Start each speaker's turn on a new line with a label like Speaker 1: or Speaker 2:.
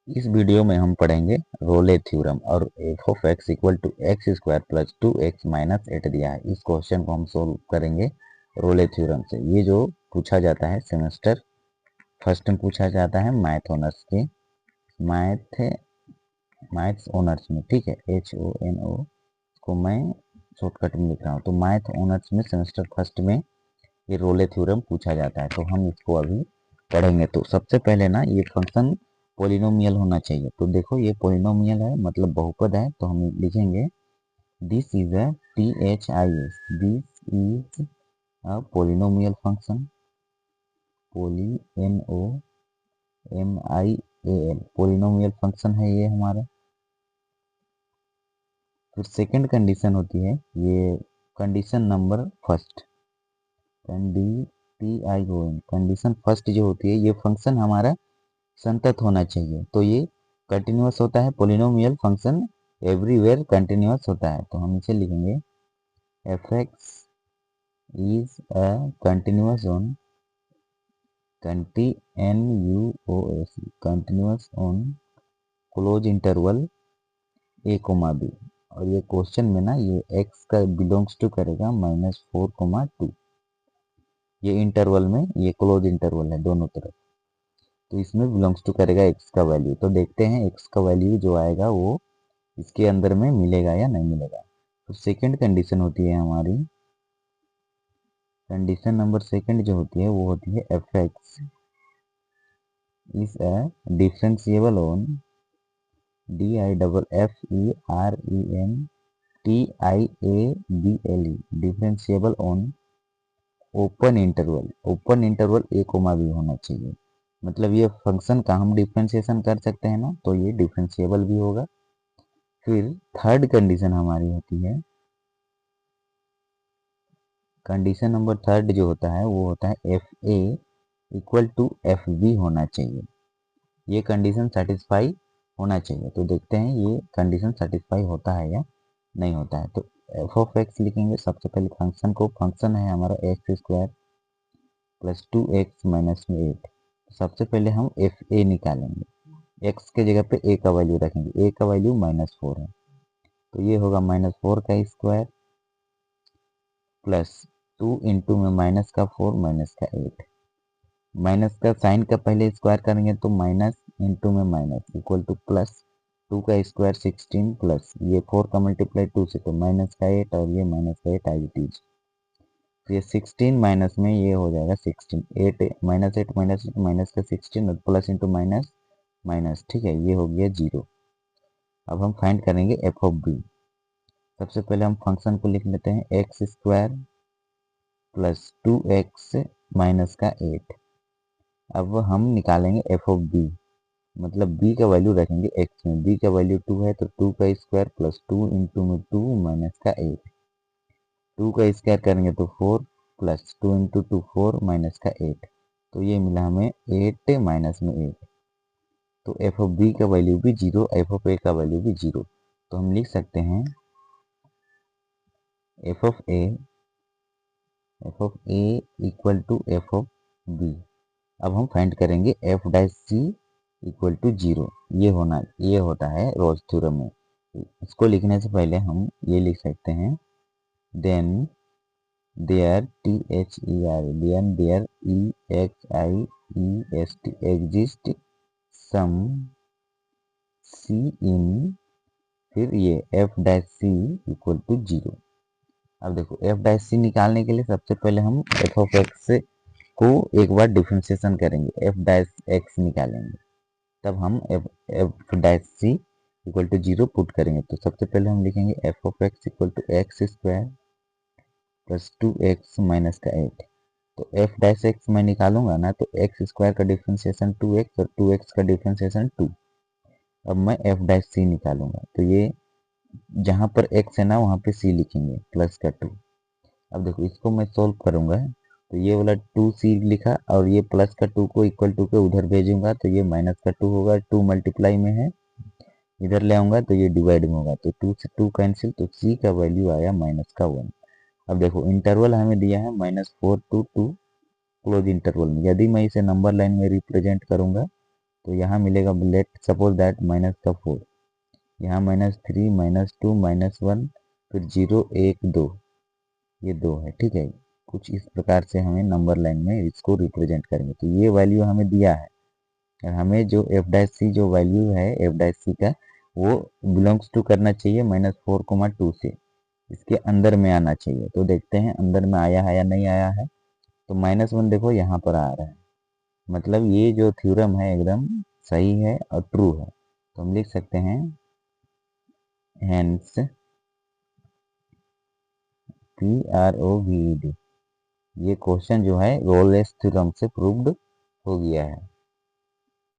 Speaker 1: इस वीडियो में हम पढ़ेंगे रोले थ्योरम और f of x equal to x square plus 2x minus 8 दिया है। इस क्वेश्चन को हम सोल्व करेंगे रोले थ्योरम से। ये जो पूछा जाता है सेमेस्टर फर्स्ट में पूछा जाता है मैथ ऑनर्स के मैथ्स ऑनर्स में, ठीक है, HONO को मैं शॉर्टकट में लिख रहा हूँ। तो मैथ ऑनर्स में सेमेस्टर फर्स्ट में ये रोले थ्योरम पूछा जाता है, तो हम इसको अभी पढ़ेंगे। तो सबसे पहले ना ये फंक्शन पोलिनोमियल होना चाहिए। तो देखो ये पोलिनोमियल है, मतलब बहुपद है, तो हम लिखेंगे this is a THIS, this is a polynomial function, POLINOMIAL, polynomial function है ये हमारा। फिर सेकंड कंडीशन होती है ये condition number first, condition first जो होती है, ये फंक्शन हमारा संतत होना चाहिए। तो ये कंटिन्यूअस होता है, पोलिनोमियल फंक्शन एवरीवेयर कंटिन्यूअस होता है। तो हम इसे लिखेंगे f x is a continuous on continuous on close interval a comma b. और ये क्वेश्चन में ना ये एक्स का बिलोंग्स टू करेगा -4, 2। ये इंटरवल में, ये क्लोज इंटरवल है दोनों तरफ, तो इसमें बिलोंग्स टू करेगा एक्स का वैल्यू। तो देखते हैं एक्स का वैल्यू जो आएगा वो इसके अंदर में मिलेगा या नहीं मिलेगा। तो सेकंड कंडीशन होती है हमारी, कंडीशन नंबर सेकंड जो होती है वो होती है f x is a differentiable on DIFFERENTIABLE, differentiable on open interval, open interval a comma b होना चाहिए। मतलब ये फंक्शन का हम डिफरेंशिएशन कर सकते हैं ना, तो ये डिफरेंशिएबल भी होगा। फिर थर्ड कंडीशन हमारी होती है, कंडीशन नंबर थर्ड जो होता है वो होता है f a equal to f b होना चाहिए। ये कंडीशन सेटिस्फाई होना चाहिए। तो देखते हैं ये कंडीशन सेटिस्फाई होता है या नहीं होता है। तो एफ ऑफ एक्स लिखेंगे सबसे पहले फंक्शन को, फंक्शन है हमारा x square plus 2x minus में 8। सबसे पहले हम एफ ए निकालेंगे, एक्स के जगह पे ए का वैल्यू रखेंगे, ए का वैल्यू -4 है, तो ये होगा -4 का स्क्वायर प्लस 2 इंटू में माइनस का 4 माइनस का 8। माइनस का साइन का पहले स्क्वायर करेंगे तो माइनस इंटू में माइनस इक्वल टू प्लस 2 का स्क्वायर 16 प्लस ये 4 का मल्टीप्लाई 2 से, तो माइनस का 8 और ये माइनस का 8 आई इट इज। तो ये 16 माइनस में ये हो जाएगा 16, 8 माइनस 8 माइनस 8 माइनस का 16 और प्लस इंटू माइनस माइनस, ठीक है, ये हो गया 0। अब हम फाइंड करेंगे एफ ऑफ बी। सबसे पहले हम फंक्शन को लिख लेते हैं x square plus 2x minus का 8। अब हम निकालेंगे एफ ऑफ बी, मतलब b का वैल्यू रखेंगे x में, b का वैल्यू 2 है तो 2 का स्क्वायर प्लस 2 इंटू में 2 माइनस का 8। 2 का स्क्वायर करेंगे तो 4 प्लस 2 इंटू 2 4 माइनस का 8, तो ये मिला हमें 8 माइनस में 8। तो एफ ऑफ बी का वैल्यू भी 0, एफ ऑफ ए का वैल्यू भी 0। तो हम लिख सकते हैं f of a equal to f of b. अब हम फाइंड करेंगे f dash C equal to 0। ये होता है रोल्स थ्योरम में। इसको लिखने से पहले हम ये लिख सकते हैं then there EXIEST exist some C in, फिर ये F dash C equal to 0। अब देखो एफ डैश सी निकालने के लिए सबसे पहले हम एफ ऑफ एक्स को एक बार डिफ्रेंशिएशन करेंगे, एफ डैश एक्स निकालेंगे, तब हम f dash C equal to 0 put करेंगे। तो सबसे पहले हम लिखेंगे f of x equal to x square plus 2x minus का 8। तो एफ डैश एक्स मैं निकालूंगा ना, तो एक्स स्क्वायर का डिफ्रेंशिएशन 2x और 2x का डिफ्रेंशिएशन 2। अब मैं एफ डैश सी निकालूंगा, तो ये जहां पर x है ना वहां पे c लिखेंगे प्लस का 2। अब देखो इसको मैं सोल्व करूंगा, तो ये वाला 2c लिखा और ये प्लस का 2 को इक्वल टू के उधर भेजूंगा, तो ये माइनस का 2 होगा, 2 मल्टीप्लाई में है, इधर ले आऊंगा तो ये डिवाइड में होगा, तो 2 से 2 कैंसिल, तो c का वैल्यू आया -1। अब देखो इंटरवल हमें दिया है -4 to 2 क्लोज इंटरवल में। यदि मैं इसे नंबर लाइन में रिप्रेजेंट करूंगा तो यहाँ मिलेगा लेट सपोज दैट माइनस का 4, यहाँ -3 -2 -1 फिर 0 1 2, ये 2 है। ठीक है, कुछ इस प्रकार से हमें नंबर लाइन में इसको रिप्रेजेंट करेंगे। तो ये वैल्यू हमें दिया है और हमें जो f' जो वैल्यू है f' का वो बिलोंग्स टू करना चाहिए -4, 2 से, इसके अंदर में आना चाहिए। तो देखते हैं अंदर में आया है या नहीं आया है। तो -1 देखो यहाँ पर आ रहा है, मतलब ये जो थ्योरम है एकदम सही है और ट्रू है। तो हम लिख सकते हैं हेंस PROVED, ये क्वेश्चन जो है रोलेस थ्योरम से प्रूव्ड हो गया है।